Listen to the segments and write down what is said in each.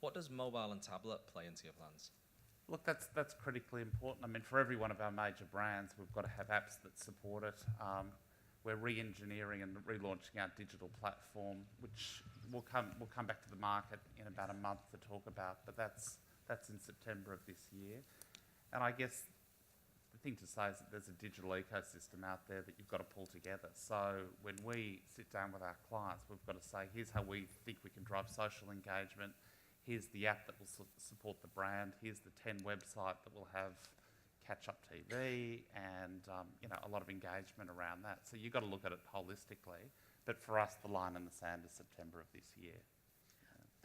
What does mobile and tablet play into your plans? Look, that's critically important. I mean, for every one of our major brands, we've got to have apps that support it. We're re-engineering and relaunching our digital platform, which we'll come back to the market in about a month to talk about, but that's in September of this year. And I guess the thing to say is that there's a digital ecosystem out there that you've got to pull together. So when we sit down with our clients, we've got to say, here's how we think we can drive social engagement. Here's the app that will support the brand. Here's the 10 website that will have catch-up TV and a lot of engagement around that. So you've got to look at it holistically. But for us, the line in the sand is September of this year.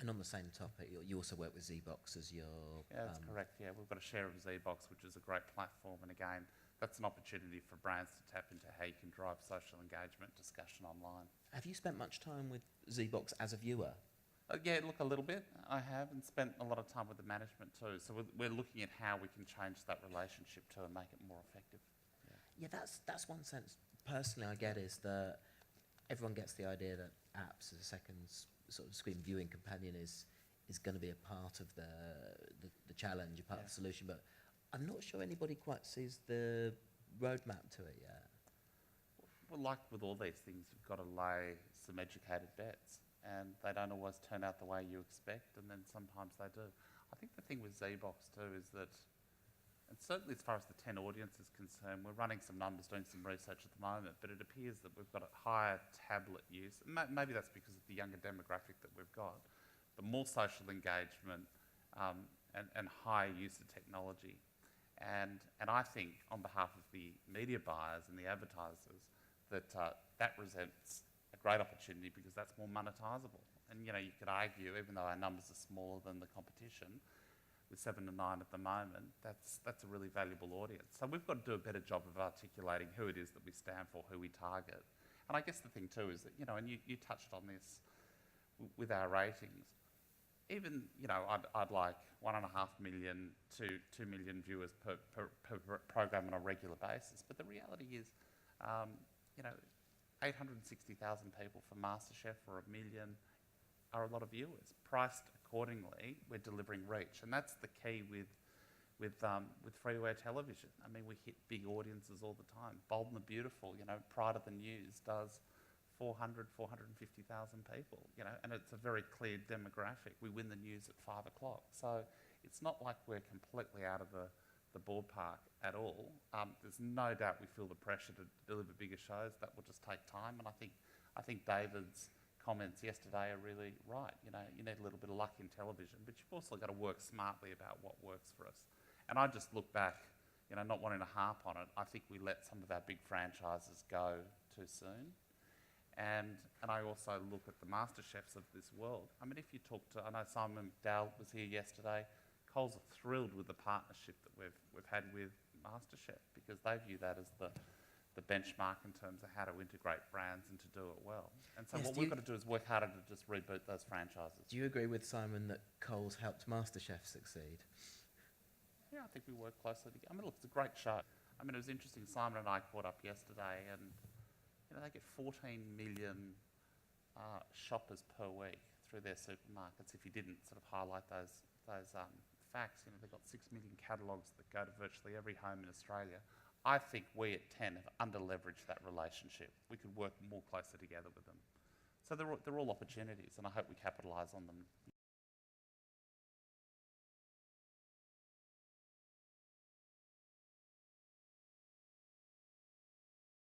And on the same topic, you also work with ZBox as your... Yeah, that's correct. Yeah, we've got a share of ZBox, which is a great platform. And again, that's an opportunity for brands to tap into how you can drive social engagement discussion online. Have you spent much time with ZBox as a viewer? Yeah, look, a little bit. I have, and spent a lot of time with the management too. So we're looking at how we can change that relationship too and make it more effective. Yeah, that's one sense, personally, I get is that everyone gets the idea that apps as a second sort of screen viewing companion is going to be a part of the challenge, a part of the solution, but I'm not sure anybody quite sees the roadmap to it yet. Well, like with all these things, you've got to lay some educated bets. And they don't always turn out the way you expect, and then sometimes they do. I think the thing with ZBox too is that, and certainly as far as the 10 audience is concerned, we're running some numbers, doing some research at the moment, but it appears that we've got a higher tablet use. Maybe that's because of the younger demographic that we've got, but more social engagement and higher use of technology. And I think on behalf of the media buyers and the advertisers that that presents a great opportunity because that's more monetisable. And you could argue, even though our numbers are smaller than the competition, with 7 to 9 at the moment, that's a really valuable audience. So we've got to do a better job of articulating who it is that we stand for, who we target. And I guess the thing too is that, and you touched on this with our ratings, even, I'd like 1.5 million to 2 million viewers per program on a regular basis. But the reality is, 860,000 people for MasterChef or 1 million are a lot of viewers. Priced accordingly, we're delivering reach. And that's the key with free-to-air television. I mean, we hit big audiences all the time. Bold and the Beautiful, Pride of the News does 450,000 people, and it's a very clear demographic. We win the news at 5 o'clock. So it's not like we're completely out of the ballpark at all. There's no doubt we feel the pressure to deliver bigger shows. That will just take time, and I think David's comments yesterday are really right. You need a little bit of luck in television, but you've also got to work smartly about what works for us. And I just look back, not wanting to harp on it, I think we let some of our big franchises go too soon. And I also look at the MasterChefs of this world. I mean, if you talk to, I know Simon McDowell was here yesterday. Coles are thrilled with the partnership that we've had with MasterChef because they view that as the benchmark in terms of how to integrate brands and to do it well. And so what we've got to do is work harder to just reboot those franchises. Do you agree with Simon that Coles helped MasterChef succeed? Yeah, I think we work closely together. I mean, look, it's a great show. I mean, it was interesting. Simon and I caught up yesterday, and they get 14 million shoppers per week through their supermarkets. If you didn't sort of highlight those facts, they've got 6 million catalogues that go to virtually every home in Australia. I think we at 10 have under-leveraged that relationship. We could work more closely together with them. So they're all opportunities, and I hope we capitalise on them